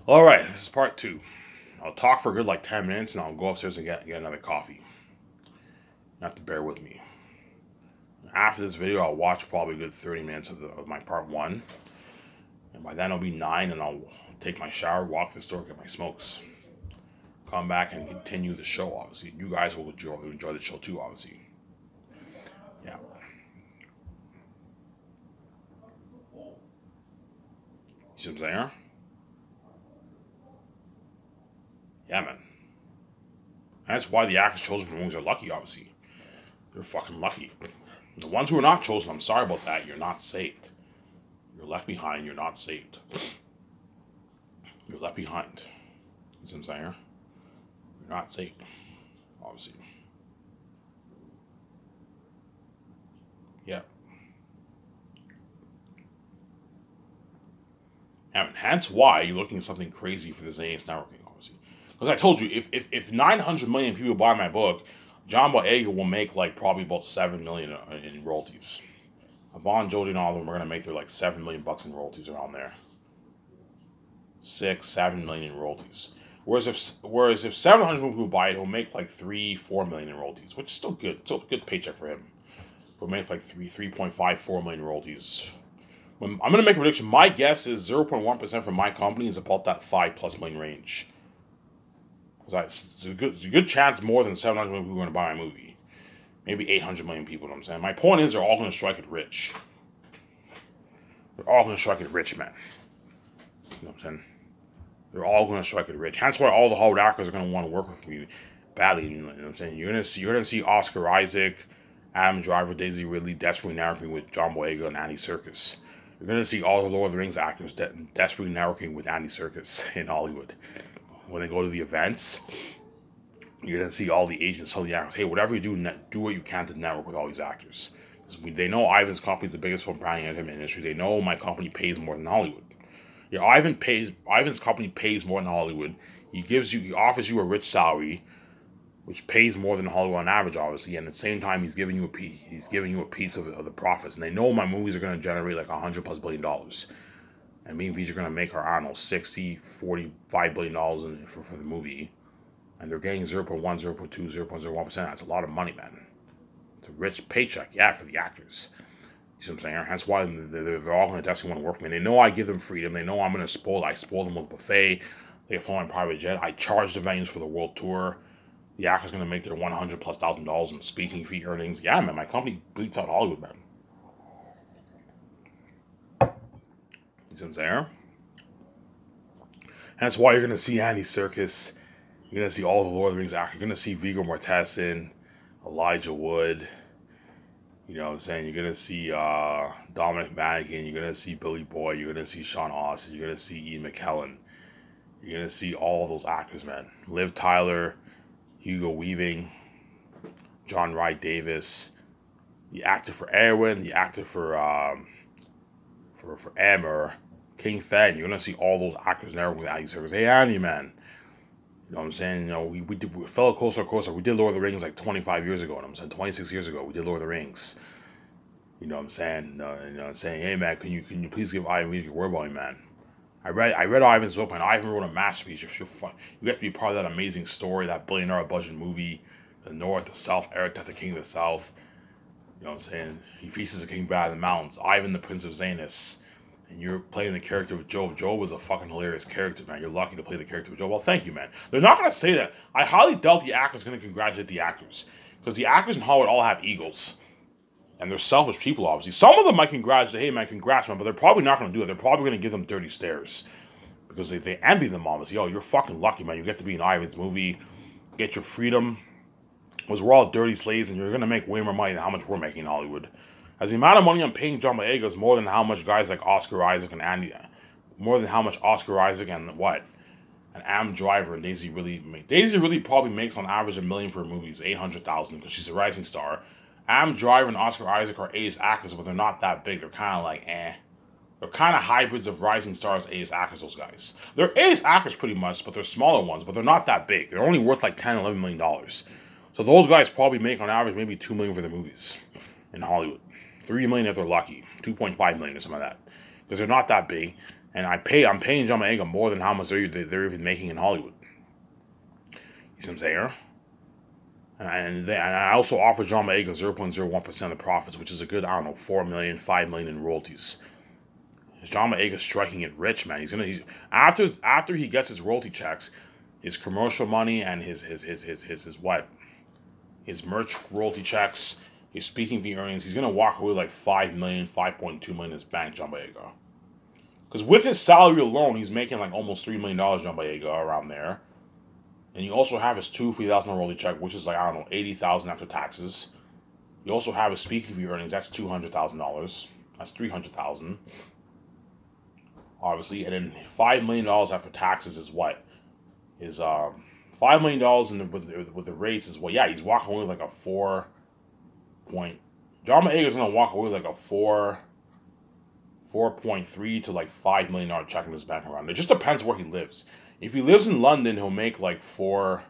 All right, this is part two. I'll talk for a good like 10 minutes and I'll go upstairs and get another coffee. You have to bear with me. After this video, I'll watch probably a good 30 minutes of my part one. And by then, it'll be 9 and I'll take my shower, walk to the store, get my smokes. Come back and continue the show, obviously. You guys will enjoy the show too, obviously. Yeah. You see what I'm saying? Yeah, man. That's why the actors chosen for movies are lucky, obviously. They're fucking lucky. The ones who are not chosen, I'm sorry about that, you're not saved. You're left behind, you're not saved. You're left behind. You see what I'm saying? You're not saved, obviously. Yeah. And hence why you're looking at something crazy for the Zanus networking, obviously. Because I told you, if 900 million people buy my book, John Boyega will make like probably about 7 million in royalties. Yvonne, Jodie, and all of them are gonna make their like 7 million bucks in royalties around there. 6, 7 million in royalties. Whereas if 700 people buy it, he'll make like 3, 4 million in royalties, which is still good. Still a good paycheck for him. He'll make like 3.5, 4 million royalties. I'm gonna make a prediction. My guess is 0.1% for my company is about that 5+ million range. It's a good chance more than 700 million people are gonna buy my movie. Maybe 800 million people. You know what I'm saying. My point is they're all gonna strike it rich. They're all gonna strike it rich, man. You know what I'm saying? They're all going to strike it rich. Hence why all the Hollywood actors are going to want to work with me badly. You know what I'm saying? You're gonna see Oscar Isaac, Adam Driver, Daisy Ridley desperately networking with John Boyega and Andy Serkis. You're gonna see all the Lord of the Rings actors desperately networking with Andy Serkis in Hollywood. When they go to the events, you're gonna see all the agents tell the actors, "Hey, whatever you do, do what you can to network with all these actors." They know Ivan's company is the biggest film branding entertainment industry. They know my company pays more than Hollywood. Yeah, Ivan's company pays more than Hollywood. He offers you a rich salary, which pays more than Hollywood on average, obviously. And at the same time, he's giving you a piece of the profits. And they know my movies are going to generate like $100+ billion. And me and VJ are going to make our, I don't know, 60, 45 billion dollars for the movie. And they're getting 0.1, 0.2, 0.01%. That's a lot of money, man. It's a rich paycheck, yeah, for the actors. You see what I'm saying? That's why they're all going to definitely want to work for me. They know I give them freedom. They know I'm going to I spoil them with a buffet. They fly on private jet. I charge the venues for the world tour. The actor's going to make their $100+ thousand in speaking fee earnings. Yeah, man, my company bleeds out Hollywood, man. You see what I'm saying? That's why you're going to see Andy Serkis. You're going to see all the Lord of the Rings actors. You're going to see Viggo Mortensen, Elijah Wood. You know what I'm saying? You're going to see Dominic Monaghan. You're going to see Billy Boyd. You're going to see Sean Austin. You're going to see Ian McKellen. You're going to see all of those actors, man. Liv Tyler, Hugo Weaving, John Wright Davis, the actor for Erwin, the actor for Amber, King Fed. You're gonna see all those actors there with Andy Serkis. Hey Andy, man. You know what I'm saying? You know, we fell closer. We did Lord of the Rings like 25 years ago. And I'm saying 26 years ago. We did Lord of the Rings. You know what I'm saying? You know what I'm saying? Hey man, can you please give Ivan a word about me, man? I read Ivan's book, man. Ivan wrote a masterpiece. You're fun. You get to be part of that amazing story, that billion-dollar budget movie, the North, the South, Eric, the King of the South. You know what I'm saying? He feasts the king out of the mountains. Ivan, the Prince of Zanus. And you're playing the character of Job. Job was a fucking hilarious character, man. You're lucky to play the character of Job. Well, thank you, man. They're not going to say that. I highly doubt the actor's going to congratulate the actors. Because the actors in Hollywood all have egos. And they're selfish people, obviously. Some of them might congratulate, hey, man, congrats, man. But they're probably not going to do it. They're probably going to give them dirty stares. Because they envy them, obviously. Yo, you're fucking lucky, man. You get to be in Ivan's movie. Get your freedom. Because we're all dirty slaves, and you're going to make way more money than how much we're making in Hollywood. As the amount of money I'm paying John Boyega is more than how much guys like Oscar Isaac and Andy, more than how much Oscar Isaac and and Adam Driver and Daisy Ridley make. Daisy Ridley probably makes on average $1 million for movies, 800,000 because she's a rising star. Adam Driver and Oscar Isaac are A's actors, but they're not that big. They're kind of like eh. They're kind of hybrids of rising stars, A's actors. Those guys. They're A's actors pretty much, but they're smaller ones. But they're not that big. They're only worth like $10, $11 million. So those guys probably make on average maybe $2 million for their movies in Hollywood. $3 million if they're lucky, $2.5 million or something like that, because they're not that big. and I'm paying John Boyega more than how much they're even making in Hollywood. You see what I'm saying? And I also offer John Boyega 0.01% of the profits, which is a good, I don't know, 4 million, 5 million in royalties. John Boyega striking it rich, man. He's after he gets his royalty checks, his commercial money and his what? His merch royalty checks, his speaking fee earnings, he's gonna walk away with like 5 million, 5.2 million in his bank, John Boyega. Because with his salary alone, he's making like almost $3 million, John Boyega, around there. And you also have his $2,000 royalty check, which is like, I don't know, 80,000 after taxes. You also have his speaking fee earnings, that's $200,000. That's 300,000. Obviously, and then $5 million after taxes is what? Is $5 million with the rates is what? Yeah, he's walking away with like a 4 point. John Boyega's gonna walk away with like a 4.3 to like $5 million check in his bank around. It just depends where he lives. If he lives in London, he'll make like four.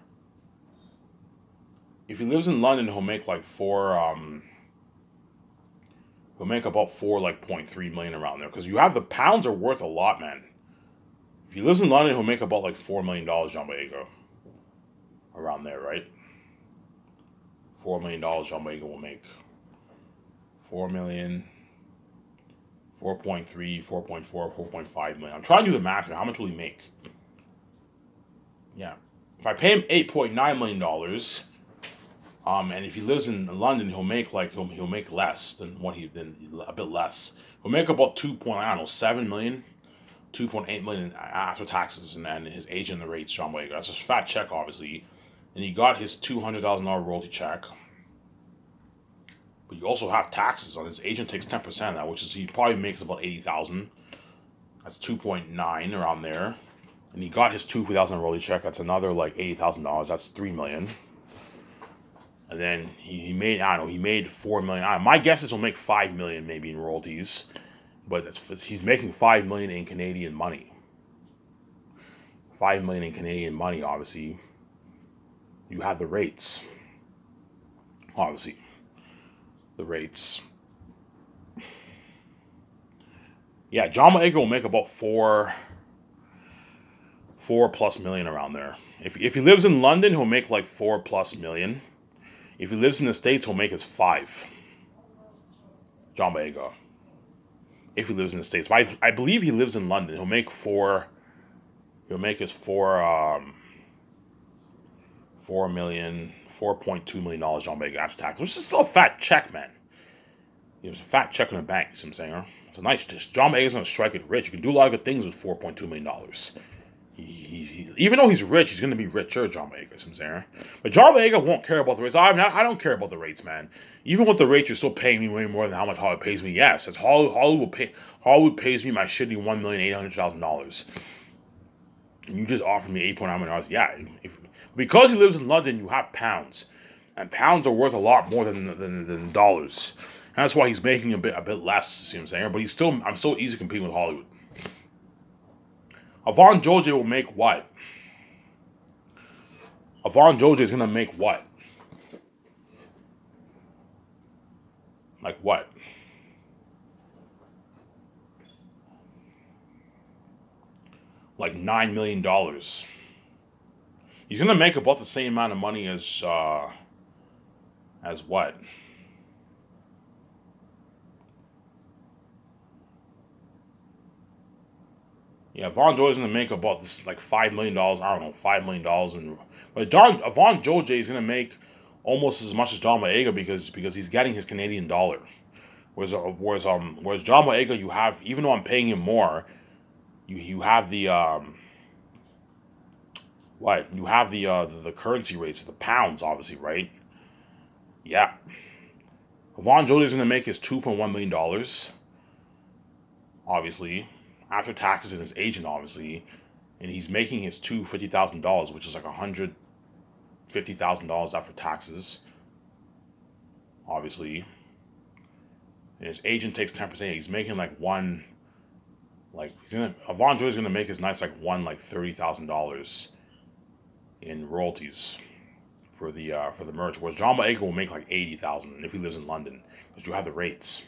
If he lives in London, he'll make like four. He'll make about 4.3 million around there, because you have the pounds are worth a lot, man. If he lives in London, he'll make about like $4 million, John Boyega. Around there, right? $4 million, John Boyega will make. 4 million. 4.3, 4.4, 4.5 million. I'm trying to do the math here. How much will he make? Yeah. If I pay him $8.9 million, and if he lives in London, he'll make he'll make less than a bit less. He'll make about 2.7 million, 2.8 million after taxes and his agent the rates, John Boyega. That's a fat check, obviously. And he got his $200,000 royalty check. But you also have taxes on his agent takes 10% of that, which is he probably makes about 80,000. That's 2.9 around there. And he got his $2,000 royalty check. That's another like $80,000. That's 3 million. And then he made, I don't know, he made 4 million. My guess is he'll make 5 million maybe in royalties, but he's making 5 million in Canadian money. 5 million in Canadian money, obviously. You have the rates. Obviously. The rates. Yeah, John Boyega will make about 4+ million around there. If he lives in London, he'll make like 4+ million. If he lives in the States, he'll make his 5. John Boyega. If he lives in the States. But I believe he lives in London. He'll make 4. He'll make his 4 million, $4.2 million John Boyega after tax, which is still a fat check, man. It's a fat check in the bank, you see what I'm saying? It's a nice. John Boyega's gonna strike it rich. You can do a lot of good things with $4.2 million. Even though he's rich, he's gonna be richer, John Boyega. You see what I'm saying? But John Boyega won't care about the rates. I don't care about the rates, man. Even with the rates, you're still paying me way more than how much Hollywood pays me. Yes, it's Hollywood pays me my shitty $1,800,000. And you just offered me $8.9 million. Yeah, because he lives in London, you have pounds, and pounds are worth a lot more than dollars. And that's why he's making a bit less. See what I'm saying? But I'm so easy competing with Hollywood. Avon Joje will make what? Avon Joje is gonna make what? Like what? Like $9 million. He's gonna make about the same amount of money as what? Yeah, Avon Joje is gonna make about this like $5 million. I don't know, $5 million, but Avon Joje is gonna make almost as much as John Boyega because he's getting his Canadian dollar. Whereas John Boyega, you have, even though I'm paying him more, you have the what? You have the currency rates, the pounds, obviously, right? Yeah. Avon Joje is gonna make his $2.1 million, obviously, after taxes and his agent, obviously, and he's making his $50,000, which is like $150,000 after taxes, obviously. And his agent takes 10%. He's making like Avon Joje is gonna make his nice like $30,000 in royalties for the merch, whereas John Boyega will make like 80,000 if he lives in London, because you have the rates,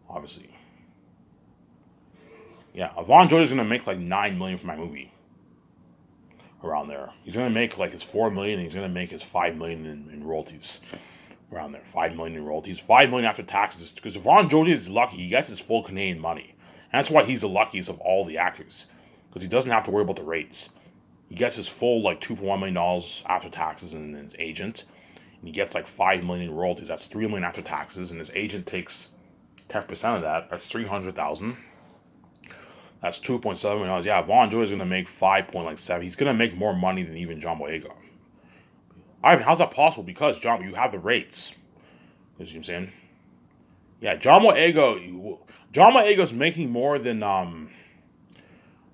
obviously. Yeah, Avon George is gonna make like 9 million for my movie around there. He's gonna make like his 4 million, and he's gonna make his 5 million in royalties around there. 5 million in royalties, 5 million after taxes. Because Avon George is lucky; he gets his full Canadian money, and that's why he's the luckiest of all the actors because he doesn't have to worry about the rates. He gets his full like $2.1 million after taxes and his agent, and he gets like 5 million in royalties. That's 3 million after taxes, and his agent takes 10% of that. That's 300,000. That's $2.7 million. Yeah, Vaughn Joy is gonna make 5.7. He's gonna make more money than even John Boyega. Ivan, how's that possible? Because John, you have the rates. You know what I'm saying? Yeah, John Boyega is making more than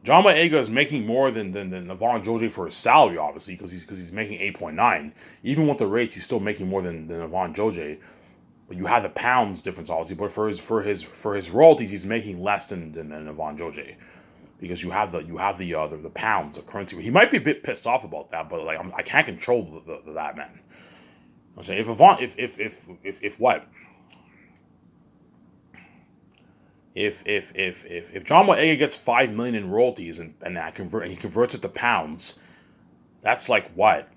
John Boyega is making more than Avon Joji for his salary, obviously, because he's making 8.9. Even with the rates, he's still making more than Avon Joji. But you have the pounds difference, obviously. But for his royalties, he's making less than Avon Joji because you have the pounds, the currency. He might be a bit pissed off about that, but like I can't control that man. I'm saying if Avon if what if John Boyega gets 5 million in royalties and he converts it to pounds, that's like what?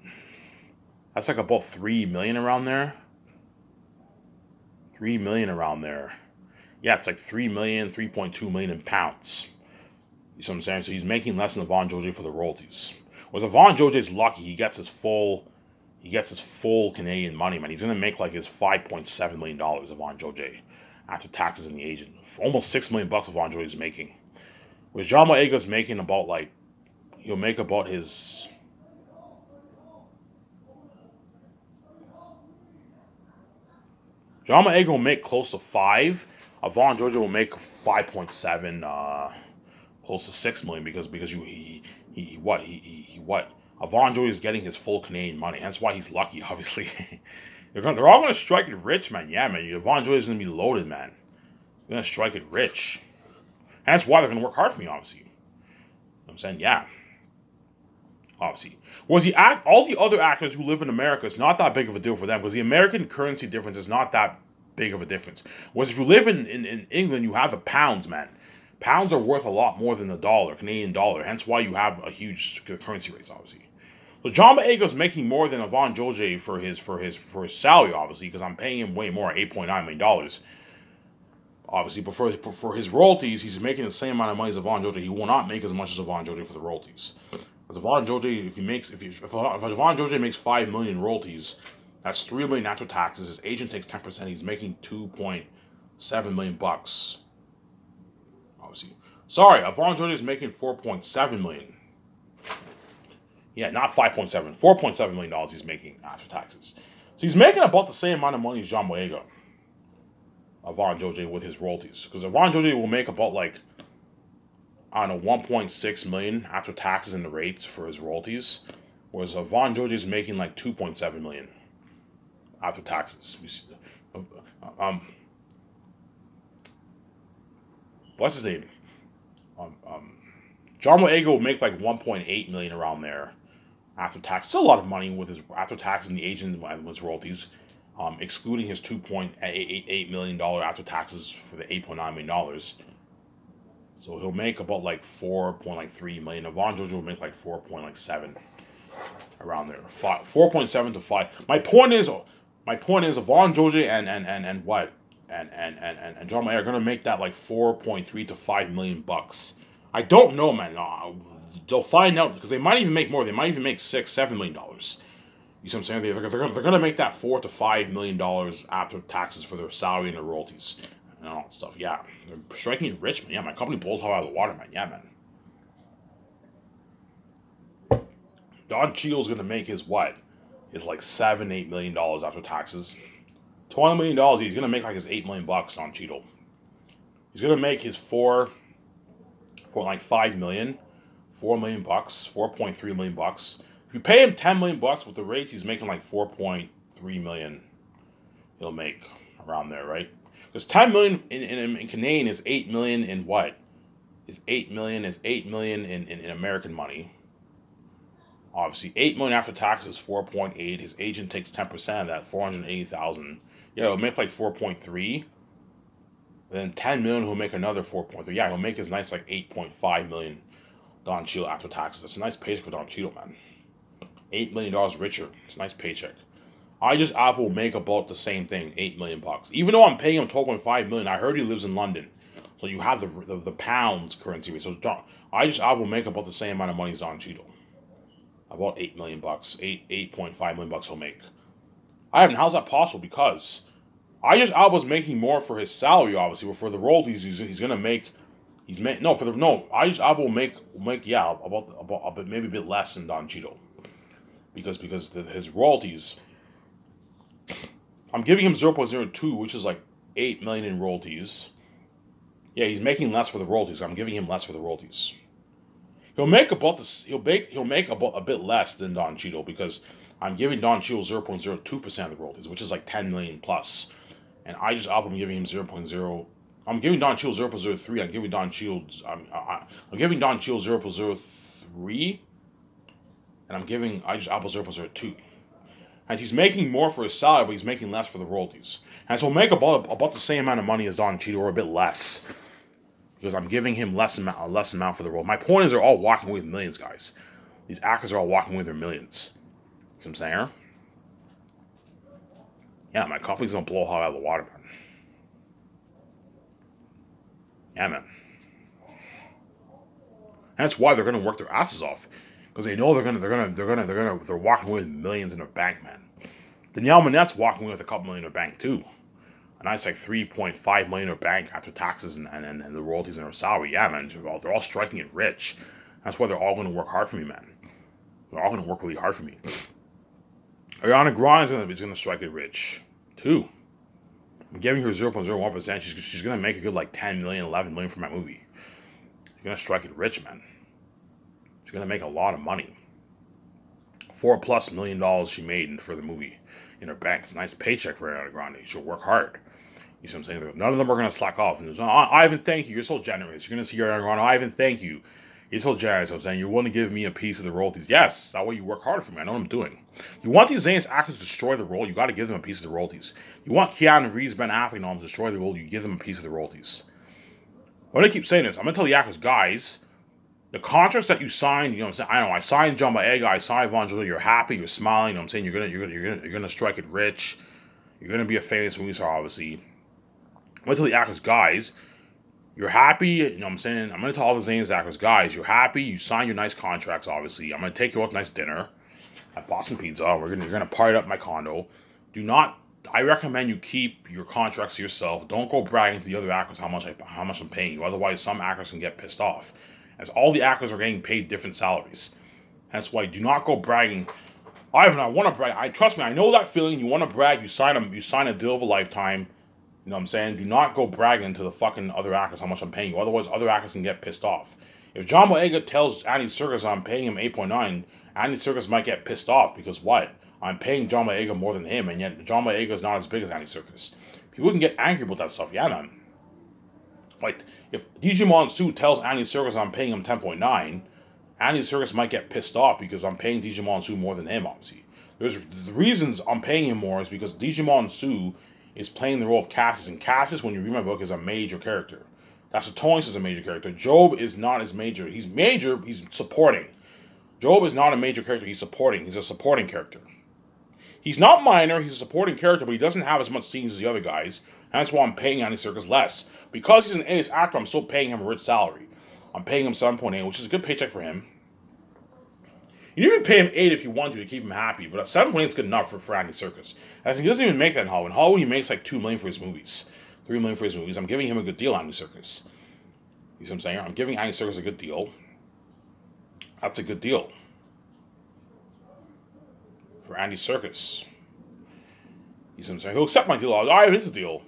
That's like about 3 million around there. 3 million around there. Yeah, it's like 3 million, 3.2 million in pounds. You see what I'm saying? So he's making less than Avon Joji for the royalties. Whereas Avon Joji's lucky, he gets his full Canadian money, man. He's gonna make like his $5.7 million Avon Joji after taxes and the agent. Almost $6 million Avon Joji is making. Whereas John Boyega's making about like he'll make about his John Boyega will make close to 5. Avon Georgia will make 5.7, close to 6 million because he what Avon Georgia is getting his full Canadian money. That's why he's lucky. Obviously, they're all gonna strike it rich, man. Yeah, man. Avon Georgia is gonna be loaded, man. They're gonna strike it rich. And that's why they're gonna work hard for me. Obviously, you know what I'm saying, yeah. Obviously, whereas all the other actors who live in America, it's not that big of a deal for them because the American currency difference is not that big of a difference. Whereas if you live in England, you have the pounds, man. Pounds are worth a lot more than the dollar, Canadian dollar. Hence why you have a huge currency rates, obviously. So John Boyega is making more than Avon Joji for his salary, obviously, because I'm paying him way more, $8.9 million. Obviously, but for his royalties, he's making the same amount of money as Avon Joji. He will not make as much as Avon Joji for the royalties. Because Avon Joji, if Avon Joji makes 5 million royalties, that's 3 million after taxes. His agent takes 10%. He's making $2.7 million. Obviously, sorry, Avon Joji is making 4.7 million. Yeah, not 5.7, $4.7 million he's making after taxes. So he's making about the same amount of money as John Boyega. Avon Joji with his royalties, because Avon Joji will make about like I don't know 1.6 million after taxes and the rates for his royalties, whereas Avon Joji is making like 2.7 million after taxes. Um, what's his name? Um, um, John Boyega will make like 1.8 million around there after tax. Still a lot of money with his after taxes and the agent and his royalties. Excluding his $2.88 million after taxes for the $8.9 million. So he'll make about like 4.3 million. Avon Georgia will make like 4.7 around there. 4.7 to 5. My point is Avon Georgia and what? And John Mayer are gonna make that like 4.3 to 5 million bucks. I don't know, man. They'll find out because they might even make more. They might even make $6-7 million. You see what I'm saying? They're gonna make that $4 to $5 million after taxes for their salary and their royalties and all that stuff. Yeah, they're striking it rich, man. Yeah, my company blows hell out of the water, man. Yeah, man. Don Cheadle's gonna make his what? Is like $7-8 million after taxes. $20 million. He's gonna make like his $8 million. Don Cheadle. He's gonna make his 4.5 million, $4 million, 4.3 million bucks. If you pay him $10 million with the rates, he's making like 4.3 million. He'll make around there, right? Because 10 million in Canadian is 8 million in what? Is 8 million in American money. Obviously, 8 million after taxes, 4.8. His agent takes 10% of that, 480,000. Yeah, it'll make like 4.3. then 10 million, he'll make another 4.3. Yeah, he'll make his nice like 8.5 million Don Cheadle after taxes. That's a nice paycheck for Don Cheadle, man. $8 million richer. It's a nice paycheck. Idris Elba will make about the same thing, $8 million. Even though I'm paying him 12.5 million, I heard he lives in London, so you have the pounds currency rate. So Idris Elba will make about the same amount of money as Don Cheadle, about $8 million, 8.5 million bucks he'll make. How's that possible? Because Idris Elba's making more for his salary, obviously, but for the royalties he's gonna make. Idris Elba will make about maybe a bit less than Don Cheadle, because his royalties. I'm giving him 0.02, which is like 8 million in royalties. Yeah, he's making less for the royalties. I'm giving him less for the royalties. He'll make about this. He'll make about a bit less than Don Cheadle, because I'm giving Don Cheadle 0.02% of the royalties, which is like 10 million plus, and I'm giving him 0.0. I'm giving Don Cheadle 0.03. I'm giving Don Cheadle 0.03, and I'm giving Idris Elba 0.02. And he's making more for his salary, but he's making less for the royalties. And so he'll make about the same amount of money as Don Cheadle, or a bit less, because I'm giving him less amount for the role. My point is, they're all walking away with millions, guys. These actors are all walking away with their millions. See what I'm saying? Yeah, my company's gonna blow hot out of the water, man. Yeah, man. And that's why they're gonna work their asses off, because they know they're walking away with millions in their bank, man. Danielle Manette's walking away with a couple million in her bank too. A nice like 3.5 million in her bank after taxes and the royalties in her salary. Yeah, man, they're all striking it rich. That's why they're all going to work hard for me, man. They're all going to work really hard for me. Ariana Grande is going to strike it rich too. I'm giving her 0.01%. She's going to make a good like 10 million, 11 million for my movie. She's going to strike it rich, man. She's going to make a lot of money. $4+ million she made for the movie in her bank. It's a nice paycheck for Ariana Grande. She'll work hard. You see what I'm saying? None of them are going to slack off. And Ivan, thank you. You're so generous. You're going to see Ariana Grande. Ivan, thank you. You're so generous. I'm saying you're willing to give me a piece of the royalties. Yes, that way you work hard for me. I know what I'm doing. You want these Zane's actors to destroy the role, you got to give them a piece of the royalties. You want Keanu Reeves, Ben Affleck, and all them to destroy the role, you give them a piece of the royalties. When I keep saying this, I'm going to tell the actors, guys, the contracts that you signed, you know what I'm saying? I know I signed John Boyega, I signed Evangelina. You're happy, you're smiling. You know what I'm saying? You're gonna strike it rich. You're gonna be a famous movie star, obviously. I'm gonna tell the actors, guys, you're happy. You know what I'm saying? I'm gonna tell all the Zane's actors, guys, you're happy. You signed your nice contracts, obviously. I'm gonna take you out to a nice dinner at Boston Pizza. You're gonna party up my condo. Do not. I recommend you keep your contracts to yourself. Don't go bragging to the other actors how much I'm paying you. Otherwise, some actors can get pissed off, as all the actors are getting paid different salaries. That's why do not go bragging. Ivan, I want to brag. Trust me, I know that feeling. You want to brag. You sign a deal of a lifetime. You know what I'm saying? Do not go bragging to the fucking other actors how much I'm paying you. Otherwise, other actors can get pissed off. If John Boyega tells Andy Serkis I'm paying him 8.9, Andy Serkis might get pissed off because what? I'm paying John Boyega more than him, and yet John Boyega is not as big as Andy Serkis. People can get angry about that stuff. Yeah, man. Like, if Digimon Su tells Andy Serkis I'm paying him 10.9, Andy Serkis might get pissed off because I'm paying Digimon Su more than him, obviously. There's the reasons I'm paying him more is because Digimon Su is playing the role of Cassius, and Cassius, when you read my book, is a major character. Saxotonix is a major character. Job is not as major. He's major, he's supporting. Job is not a major character, he's supporting. He's a supporting character. He's not minor, he's a supporting character, but he doesn't have as much scenes as the other guys. And that's why I'm paying Andy Serkis less. Because he's an A-list actor, I'm still paying him a rich salary. I'm paying him 7.8, which is a good paycheck for him. You can pay him 8 if you want to keep him happy, but 7.8 is good enough for Andy Serkis. As he doesn't even make that in Hollywood. In Hollywood, he makes like $2 million for his movies, $3 million for his movies. I'm giving him a good deal, Andy Serkis. You see what I'm saying? I'm giving Andy Serkis a good deal. That's a good deal for Andy Serkis. You see what I'm saying? He'll accept my deal. It is a deal.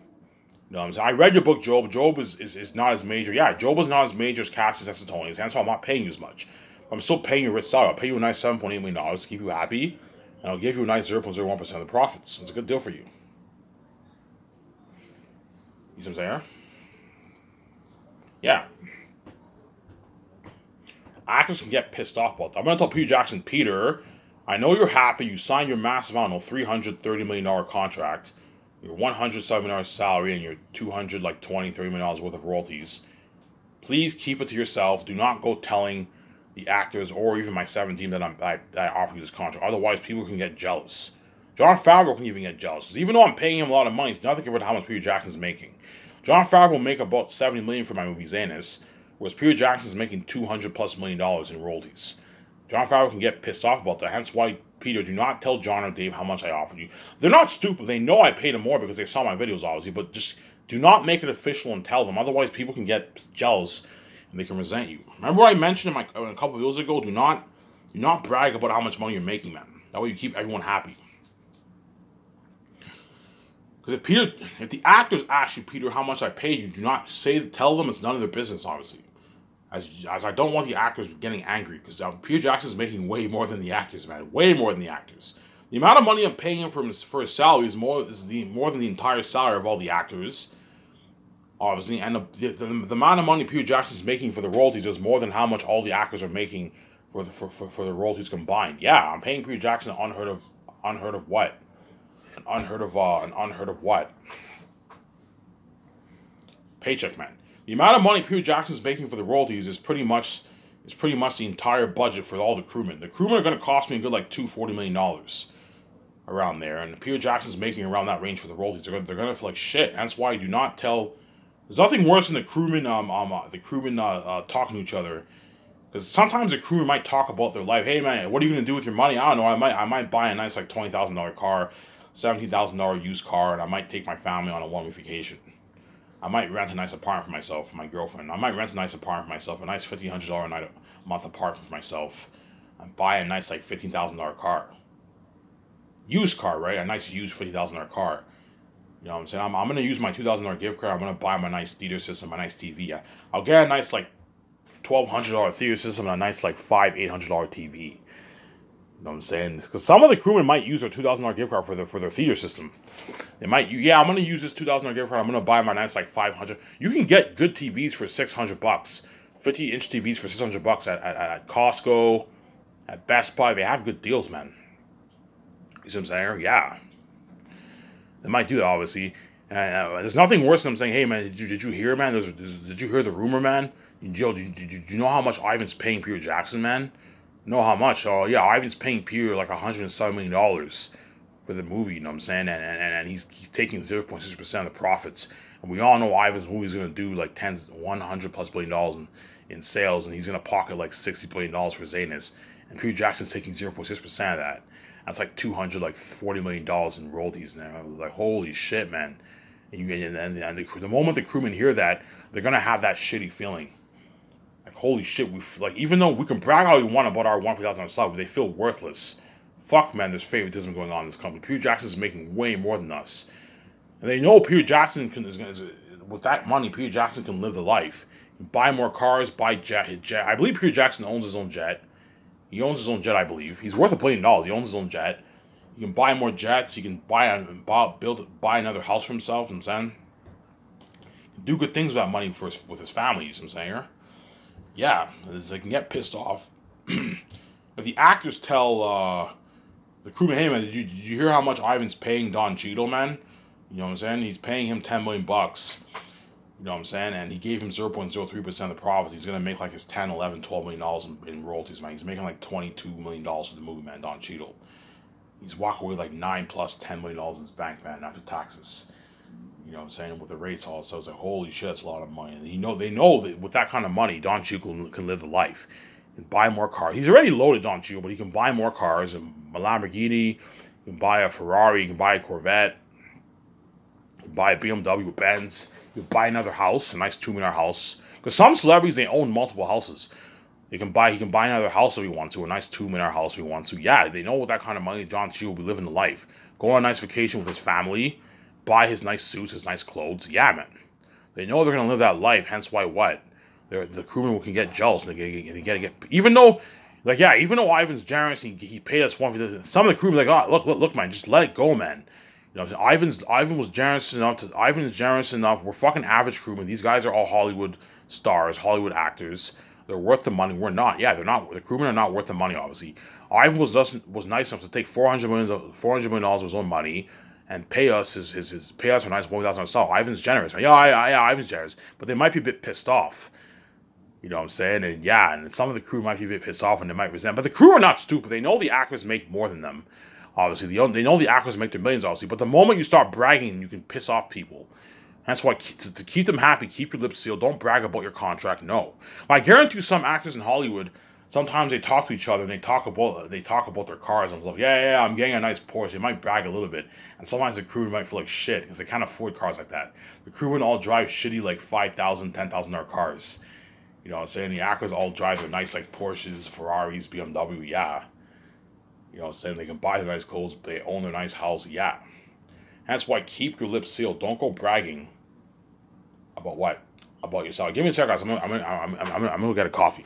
You know what I'm saying? I read your book, Job. Job is not as major. Yeah, Job is not as major as Cassius and Saxotonix. That's why I'm not paying you as much. I'm still paying you a rich salary. I'll pay you a nice $7.8 million to keep you happy, and I'll give you a nice 0.01% of the profits. It's a good deal for you. You see what I'm saying? Yeah. Actors can get pissed off about that. I'm going to tell Peter Jackson, Peter, I know you're happy. You signed your massive, $330 million contract. your $170 salary and your 200 like 20 $30 million worth of royalties, please keep it to yourself. Do not go telling the actors or even my 17 that I offer you this contract. Otherwise, people can get jealous. Jon Favreau can even get jealous because even though I'm paying him a lot of money, it's nothing compared to how much Peter Jackson's making. Jon Favreau will make about $70 million for my movie Zanus, whereas Peter Jackson's making $200+ million in royalties. Jon Favreau can get pissed off about that. Hence why, Peter, do not tell John or Dave how much I offered you. They're not stupid. They know I paid them more because they saw my videos, obviously, but just do not make it official and tell them. Otherwise, people can get jealous and they can resent you. Remember what I mentioned in a couple of videos ago? Do not brag about how much money you're making, man. That way you keep everyone happy. Because if the actors ask you, Peter, how much I paid you, do not tell them it's none of their business, obviously. As I don't want the actors getting angry, because Peter Jackson is making way more than the actors, man. Way more than the actors. The amount of money I'm paying him for his salary is more than the entire salary of all the actors, obviously. And the amount of money Peter Jackson is making for the royalties is more than how much all the actors are making for the royalties combined. Yeah, I'm paying Peter Jackson an unheard of what? An unheard of what? Paycheck, man. The amount of money Peter Jackson's making for the royalties is pretty much the entire budget for all the crewmen. The crewmen are going to cost me a good like $240 million around there, and Peter Jackson's making around that range for the royalties. They're going to feel like shit. Hence why I do not tell. There's nothing worse than the crewmen talking to each other. Because sometimes the crewmen might talk about their life. Hey man, what are you going to do with your money? I don't know. I might buy a nice like $20,000 car, $17,000 used car, and I might take my family on a 1-week vacation. I might rent a nice apartment for myself and my girlfriend. I might rent a nice apartment for myself, a nice $1,500 a month apartment for myself, and buy a nice like $15,000 car. Used car, right? A nice used $50,000 car. You know what I'm saying? I'm going to use my $2,000 gift card. I'm going to buy my nice theater system, my nice TV. I'll get a nice like $1,200 theater system and a nice like $800 TV. You know what I'm saying? Because some of the crewmen might use their $2,000 gift card for their theater system. They might. Yeah, I'm gonna use this $2,000 gift card. I'm gonna buy my nice like $500. You can get good TVs for $600, 50-inch TVs for $600 at Costco, at Best Buy. They have good deals, man. You see what I'm saying? Yeah, they might do that, obviously. There's nothing worse than them saying, "Hey, man, did you hear, man? Did you hear the rumor, man? Joe, did you know how much Ivan's paying Peter Jackson, man? Know how much? Oh, yeah, Ivan's paying Peter like $107 million for the movie, you know what I'm saying? And he's taking 0.6% of the profits. And we all know Ivan's movie's going to do like $100+ billion in sales, and he's going to pocket like $60 billion for Zanus. And Peter Jackson's taking 0.6% of that. That's like $240 million in royalties now. Like, holy shit, man. And the moment the crewmen hear that, they're going to have that shitty feeling. Like, holy shit, even though we can brag how we want about our $1,000 sub, they feel worthless. Fuck, man, there's favoritism going on in this company. Peter Jackson's making way more than us. And they know Peter Jackson with that money, Peter Jackson can live the life. Buy more cars, buy jet. I believe Peter Jackson owns his own jet. He owns his own jet, I believe. He's worth $1 billion. He owns his own jet. You can buy more jets. You can buy another house for himself, you know what I'm saying? Do good things with that money with his family, you know what I'm saying? Yeah, they can get pissed off. If the actors tell the crewman, hey man, did you hear how much Ivan's paying Don Cheadle, man? You know what I'm saying? He's paying him $10 million. You know what I'm saying? And he gave him 0.03% of the profits. He's gonna make like his $10, $11, $12 million in royalties, man. He's making like $22 million for the movie, man. Don Cheadle. He's walking away like $9 plus $10 million in his bank, man, after taxes. You know what I'm saying? With the rates all, so it's like, holy shit, that's a lot of money. And they know that with that kind of money, Don Cheadle can live the life and buy more cars. He's already loaded, Don Cheadle, but he can buy more cars. And a Lamborghini, you can buy a Ferrari, you can buy a Corvette, you can buy a BMW, Benz. You can buy another house, a nice $2 million house. Because some celebrities, they own multiple houses. He can buy another house if he wants to, a nice $2 million house if he wants to. Yeah, they know with that kind of money, Don Cheadle will be living the life. Go on a nice vacation with his family, buy his nice suits, his nice clothes. Yeah, man. They know they're going to live that life, hence why what? The crewmen can get jealous. They get even though Ivan's generous, he paid us one. Some of the crewmen like, oh, look, man, just let it go, man. You know, Ivan was generous enough. Ivan is generous enough. We're fucking average crewmen. These guys are all Hollywood stars, Hollywood actors. They're worth the money. We're not. Yeah, they're not. The crewmen are not worth the money. Obviously, Ivan was nice enough to take $400 million of his own money and pay us his pay us a nice $1,000 sell. Ivan's generous, right? Yeah, Ivan's generous, but they might be a bit pissed off. You know what I'm saying? And yeah, and some of the crew might be a bit pissed off and they might resent. But the crew are not stupid. They know the actors make more than them. Obviously, they know the actors make their millions, obviously. But the moment you start bragging, you can piss off people. That's why to keep them happy, keep your lips sealed. Don't brag about your contract. No, I guarantee you, some actors in Hollywood sometimes they talk to each other and they talk about their cars and stuff. Yeah, I'm getting a nice Porsche. They might brag a little bit, and sometimes the crew might feel like shit because they can't afford cars like that. The crew wouldn't all drive shitty like $5,000, $10,000 cars. You know what I'm saying? The actors all drive their nice like Porsches, Ferraris, BMW. Yeah. You know what I'm saying? They can buy their nice clothes. They own their nice house. Yeah. That's why keep your lips sealed. Don't go bragging about what? About yourself. Give me a second, guys. I'm gonna get a coffee.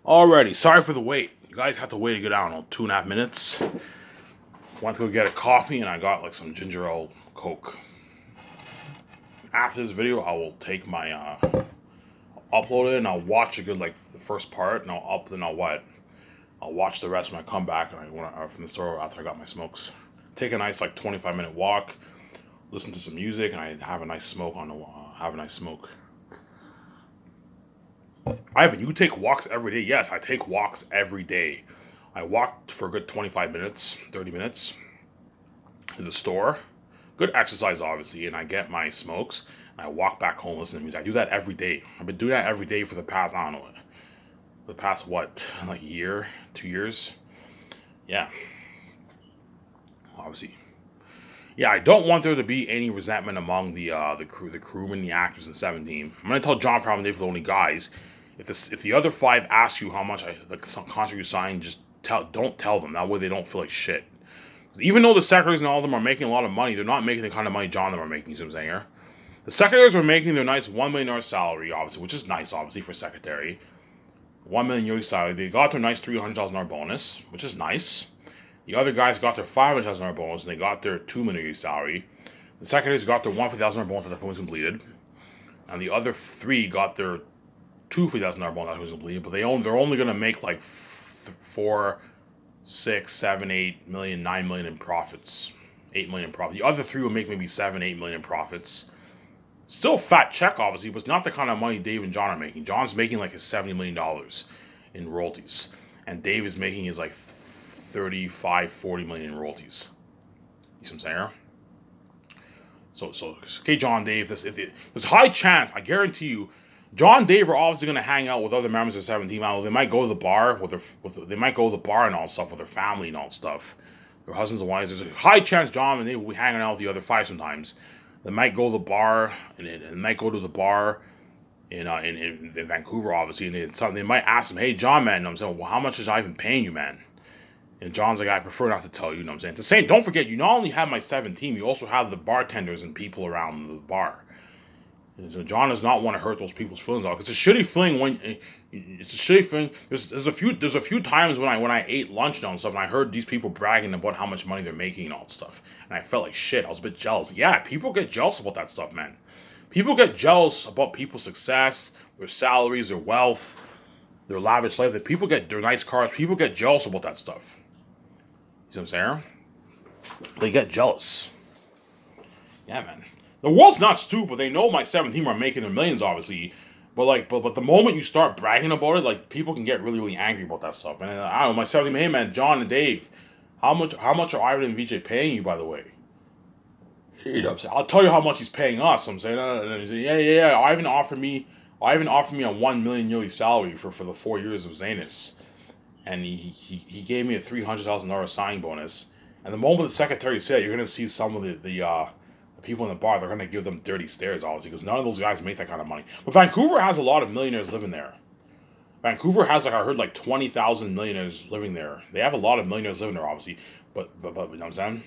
Alrighty, sorry for the wait. You guys have to wait a good, I don't know, 2.5 minutes. Went to go get a coffee and I got like some ginger ale Coke. After this video, I will take my upload it and I'll watch a good like the first part and I'll watch the rest when I come back and from the store after I got my smokes. Take a nice like 25-minute walk, listen to some music, and I have a nice smoke have a nice smoke. Ivan, you take walks every day? Yes, I take walks every day. I walk for a good 25 minutes, 30 minutes to the store. Good exercise, obviously, and I get my smokes. And I walk back home, listen to music. I do that every day. I've been doing that every day for the past, I don't know, the past what, like a year, 2 years? Yeah. Obviously. Yeah, I don't want there to be any resentment among the crewmen, the actors in 17. I'm gonna tell John Favreau for the only guys. If the other 5 ask you how much some contract you signed, just don't tell them. That way they don't feel like shit. Even though the secretaries and all of them are making a lot of money, they're not making the kind of money John and them are making. You see what I'm saying here? The secretaries are making their nice $1 million salary, obviously, which is nice, obviously, for a secretary. $1 million salary. They got their nice $300,000 bonus, which is nice. The other guys got their $500,000 bonus and they got their $2 million salary. The secondaries got their $150,000 bonus after the film was completed, and the other three got their $250,000 bonus after it was completed. But they're only gonna make like 4, 6, 7, 8 million, 9 million in profits. 8 million in profit. The other three will make maybe 7, 8 million in profits. Still fat check, obviously, but it's not the kind of money Dave and John are making. John's making like his $70 million in royalties, and Dave is making his like 35, 40 million in royalties. You see what I'm saying? So okay, John, Dave, there's a high chance, I guarantee you, John, Dave are obviously going to hang out with other members of the 17 team. They might go to the bar they might go to the bar and all stuff with their family and all stuff, their husbands and wives. There's a high chance John and Dave will be hanging out with the other 5 sometimes. They might go to the bar and might go to the bar in Vancouver, obviously, and they might ask him, "Hey, John, man," I'm saying, "Well, how much is I even paying you, man?" And John's like, "I prefer not to tell you," you know what I'm saying? The same, don't forget, you not only have my 7 team, you also have the bartenders and people around the bar. And so John does not want to hurt those people's feelings out. It's a shitty feeling it's a shitty feeling. There's a few times when I ate lunch and stuff, and I heard these people bragging about how much money they're making and all that stuff, and I felt like shit. I was a bit jealous. Yeah, people get jealous about that stuff, man. People get jealous about people's success, their salaries, their wealth, their lavish life. That people get their nice cars. People get jealous about that stuff. You see what I'm saying? They get jealous. Yeah, man. The world's not stupid. They know my 7 team are making their millions, obviously. But the moment you start bragging about it, like, people can get really, really angry about that stuff. And I don't know, my 7 team, hey man, John and Dave, how much are Ivan and VJ paying you, by the way? You know what I'm saying? I'll tell you how much he's paying us. I'm saying, yeah. Ivan offered me a 1 million yearly salary for the 4 years of Zanus, and he gave me a $300,000 signing bonus. And the moment the secretary said, you're gonna see some of the people in the bar, they're gonna give them dirty stares, obviously, because none of those guys make that kind of money. But Vancouver has a lot of millionaires living there. Vancouver has, like, I heard, like 20,000 millionaires living there. They have a lot of millionaires living there, obviously. But you know what I'm saying?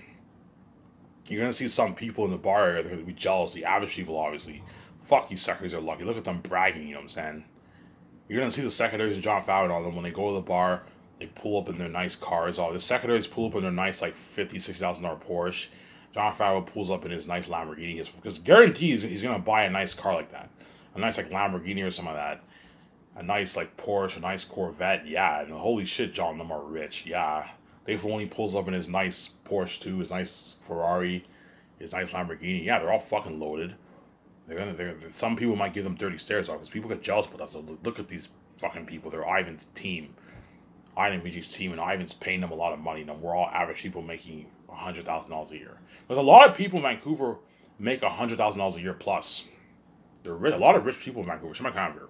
You're gonna see some people in the bar area, they're gonna be jealous. The average people, obviously. Fuck, these secretaries are lucky. Look at them bragging, you know what I'm saying? You're gonna see the secretaries and John Fowler on them when they go to the bar. They pull up in their nice cars. All the secretaries pull up in their nice, like, $50,000, $60,000 Porsche. John Favreau pulls up in his nice Lamborghini. Because guarantees he's going to buy a nice car like that. A nice, like, Lamborghini or something like that. A nice, like, Porsche, a nice Corvette. Yeah, and holy shit, John, them are rich. Yeah. Dave Filoni pulls up in his nice Porsche too, his nice Ferrari, his nice Lamborghini. Yeah, they're all fucking loaded. Some people might give them dirty stares off because people get jealous about that. So look at these fucking people. They're Ivan's team. Ivan VG's team, and Ivan's paying them a lot of money. And we're all average people making $100,000 a year. There's a lot of people in Vancouver make $100,000 a year plus. They're rich, a lot of rich people in Vancouver. Some kind of here.